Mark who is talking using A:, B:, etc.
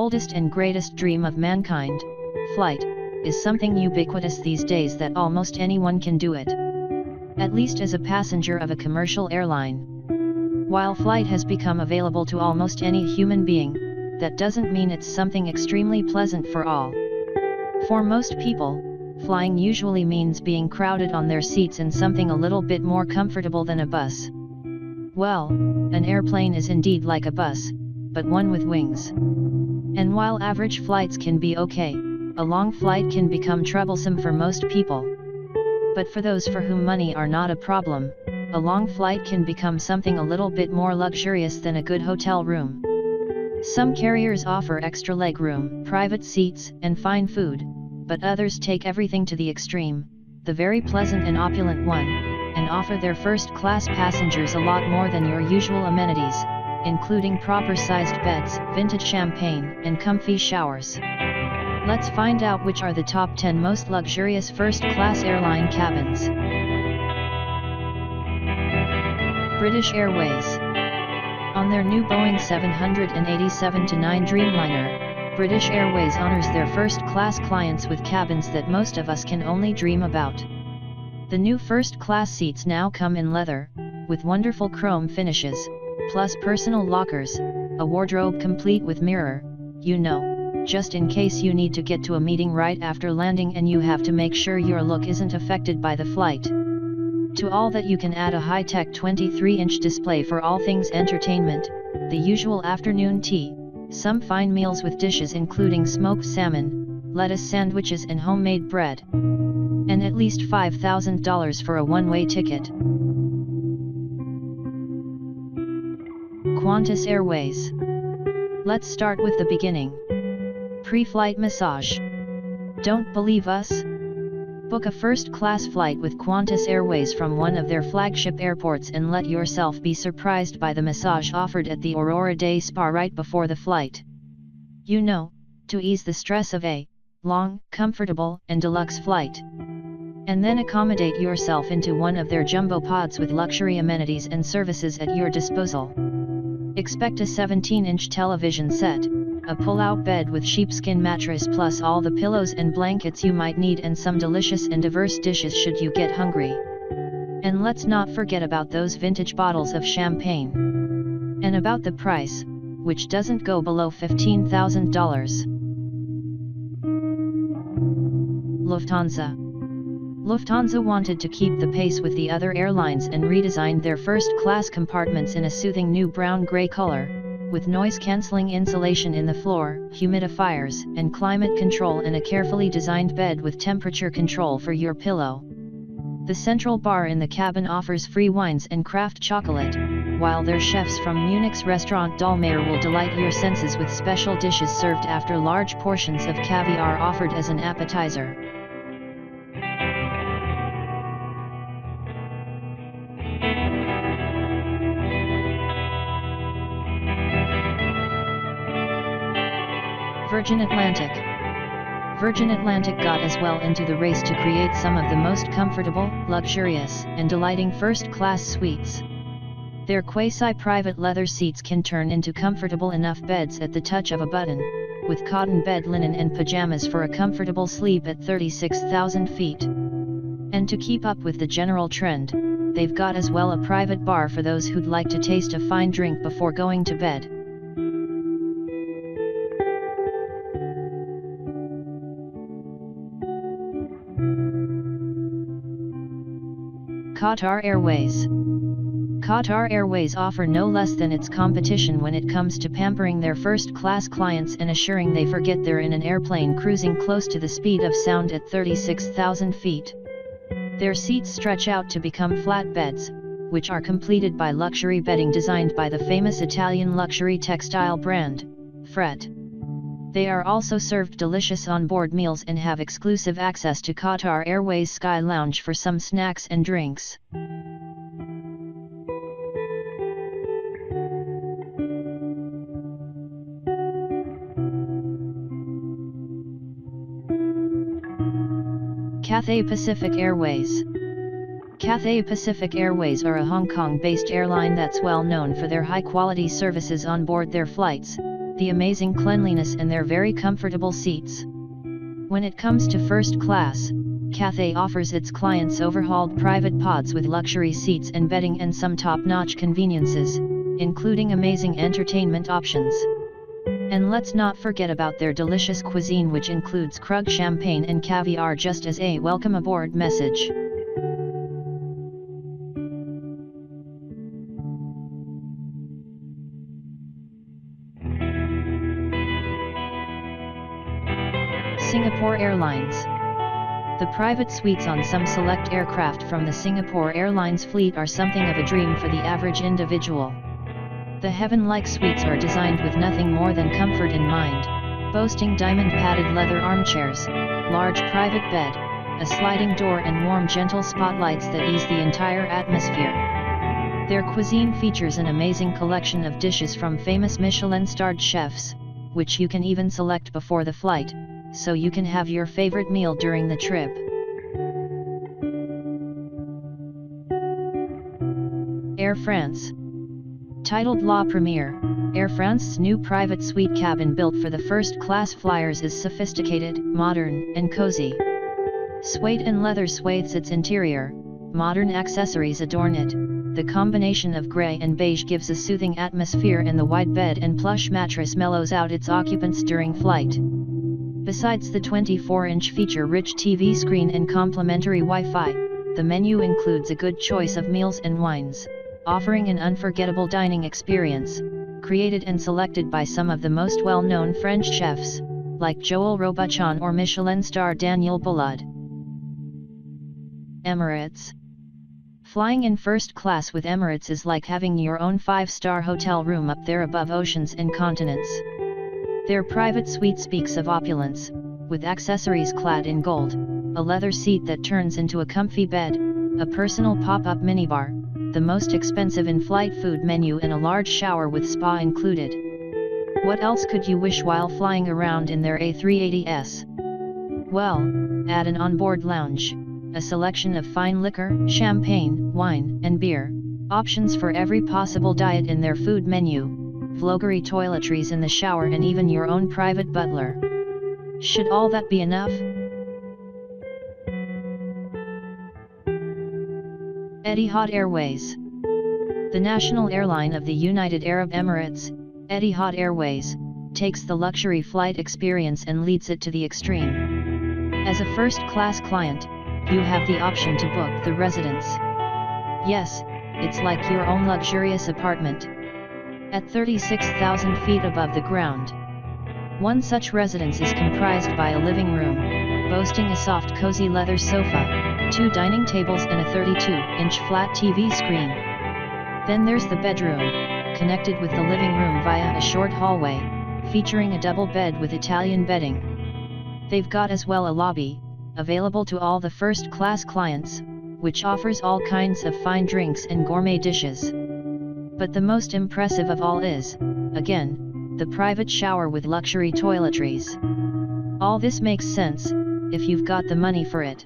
A: oldest and greatest dream of mankind, flight, is something ubiquitous these days that almost anyone can do it. At least as a passenger of a commercial airline. While flight has become available to almost any human being, that doesn't mean it's something extremely pleasant for all. For most people, flying usually means being crowded on their seats in something a little bit more comfortable than a bus. Well, an airplane is indeed like a bus, but one with wings. And while average flights can be okay, a long flight can become troublesome for most people. But for those for whom money are not a problem, a long flight can become something a little bit more luxurious than a good hotel room. Some carriers offer extra leg room, private seats, and fine food, but others take everything to the extreme, the very pleasant and opulent one, and offer their first-class passengers a lot more than your usual amenities, including proper-sized beds, vintage champagne, and comfy showers. Let's find out which are the top 10 most luxurious first-class airline cabins. British Airways. On their new Boeing 787-9 Dreamliner, British Airways honors their first-class clients with cabins that most of us can only dream about. The new first-class seats now come in leather, with wonderful chrome finishes, plus personal lockers, a wardrobe complete with mirror, just in case you need to get to a meeting right after landing and you have to make sure your look isn't affected by the flight. To all that you can add a high-tech 23-inch display for all things entertainment, the usual afternoon tea, some fine meals with dishes including smoked salmon, lettuce sandwiches and homemade bread. And at least $5,000 for a one-way ticket. Qantas Airways. Let's start with the beginning. Pre-flight massage. Don't believe us? Book a first-class flight with Qantas Airways from one of their flagship airports and let yourself be surprised by the massage offered at the Aurora Day Spa right before the flight. To ease the stress of a long, comfortable, and deluxe flight. And then accommodate yourself into one of their jumbo pods with luxury amenities and services at your disposal. Expect a 17-inch television set, a pull-out bed with sheepskin mattress plus all the pillows and blankets you might need and some delicious and diverse dishes should you get hungry. And let's not forget about those vintage bottles of champagne. And about the price, which doesn't go below $15,000. Lufthansa. Lufthansa wanted to keep the pace with the other airlines and redesigned their first-class compartments in a soothing new brown-gray color, with noise-canceling insulation in the floor, humidifiers, and climate control and a carefully designed bed with temperature control for your pillow. The central bar in the cabin offers free wines and craft chocolate, while their chefs from Munich's restaurant Dallmayr will delight your senses with special dishes served after large portions of caviar offered as an appetizer. Virgin Atlantic. Virgin Atlantic got as well into the race to create some of the most comfortable, luxurious, and delighting first-class suites. Their quasi-private leather seats can turn into comfortable enough beds at the touch of a button, with cotton bed linen and pajamas for a comfortable sleep at 36,000 feet. And to keep up with the general trend, they've got as well a private bar for those who'd like to taste a fine drink before going to bed. Qatar Airways. Qatar Airways offer no less than its competition when it comes to pampering their first-class clients and assuring they forget they're in an airplane cruising close to the speed of sound at 36,000 feet. Their seats stretch out to become flat beds, which are completed by luxury bedding designed by the famous Italian luxury textile brand, Fret. They are also served delicious on-board meals and have exclusive access to Qatar Airways Sky Lounge for some snacks and drinks. Cathay Pacific Airways. Cathay Pacific Airways are a Hong Kong-based airline that's well known for their high-quality services on board their flights. the amazing cleanliness and their very comfortable seats. When it comes to first class, Cathay offers its clients overhauled private pods with luxury seats and bedding and some top-notch conveniences, including amazing entertainment options. And let's not forget about their delicious cuisine, which includes Krug champagne and caviar just as a welcome aboard message. Singapore Airlines. The private suites on some select aircraft from the Singapore Airlines fleet are something of a dream for the average individual. The heaven-like suites are designed with nothing more than comfort in mind, boasting diamond-padded leather armchairs, large private bed, a sliding door and warm gentle spotlights that ease the entire atmosphere. Their cuisine features an amazing collection of dishes from famous Michelin-starred chefs, which you can even select before the flight, so you can have your favorite meal during the trip. Air France. Titled La Première, Air France's new private suite cabin built for the first-class flyers is sophisticated, modern, and cozy. Suede and leather swathes its interior, modern accessories adorn it, the combination of grey and beige gives a soothing atmosphere and the wide bed and plush mattress mellows out its occupants during flight. Besides the 24-inch feature-rich TV screen and complimentary Wi-Fi, the menu includes a good choice of meals and wines, offering an unforgettable dining experience, created and selected by some of the most well-known French chefs, like Joël Robuchon or Michelin star Daniel Boulud. Emirates. Flying in first class with Emirates is like having your own 5-star hotel room up there above oceans and continents. Their private suite speaks of opulence, with accessories clad in gold, a leather seat that turns into a comfy bed, a personal pop-up minibar, the most expensive in-flight food menu and a large shower with spa included. What else could you wish while flying around in their A380s? Well, add an onboard lounge, a selection of fine liquor, champagne, wine, and beer, options for every possible diet in their food menu, vloggery toiletries in the shower and even your own private butler. Should all that be enough? Etihad Airways. The national airline of the United Arab Emirates, Etihad Airways, takes the luxury flight experience and leads it to the extreme. As a first-class client, you have the option to book the residence. Yes, it's like your own luxurious apartment. At 36,000 feet above the ground. One such residence is comprised by a living room, boasting a soft cozy leather sofa, 2 dining tables and a 32-inch flat TV screen. Then there's the bedroom, connected with the living room via a short hallway, featuring a double bed with Italian bedding. They've got as well a lobby, available to all the first-class clients, which offers all kinds of fine drinks and gourmet dishes. But the most impressive of all is, again, the private shower with luxury toiletries. All this makes sense, if you've got the money for it.